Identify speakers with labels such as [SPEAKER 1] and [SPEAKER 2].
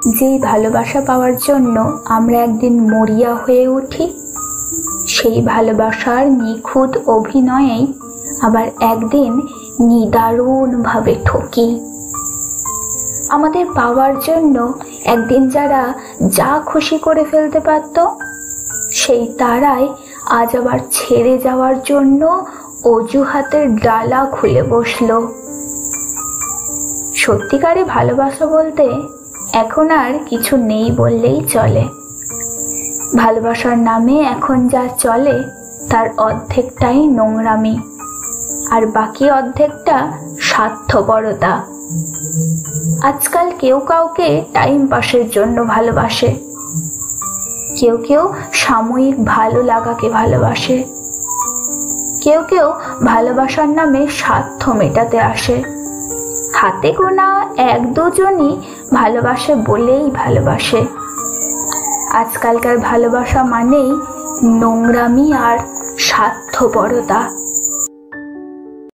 [SPEAKER 1] যেই ভালোবাসা পাওয়ার জন্য আমরা একদিন মরিয়া হয়ে উঠি, সেই ভালোবাসার নিখুঁত অভিনয়েই আবার একদিন নিদারুণভাবে ঠকি। আমাদের পাওয়ার জন্য একদিন যারা যা খুশি করে ফেলতে পারত, সেই তারাই আজ আবার ছেড়ে যাওয়ার জন্য অজুহাতের ডালা খুলে বসল। সত্যিকারে ভালোবাসা বলতে এখন আর কিছু নেই বললেই চলে। ভালোবাসার নামে এখন যা চলে তার অর্ধেকটাই নোংরামি, আর বাকি অর্ধেকটা স্বার্থপরতা। আজকাল কেউ কাউকে টাইম পাসের জন্য ভালোবাসে, কেউ কেউ সাময়িক ভালো লাগাকে ভালোবাসে, কেউ কেউ ভালোবাসার নামে স্বার্থ মেটাতে আসে। হাতে গোনা এক দুজনই ভালোবাসে বলেই ভালোবাসে। আজকালকার ভালোবাসা মানেই নোংরামি আর স্বার্থপরতা।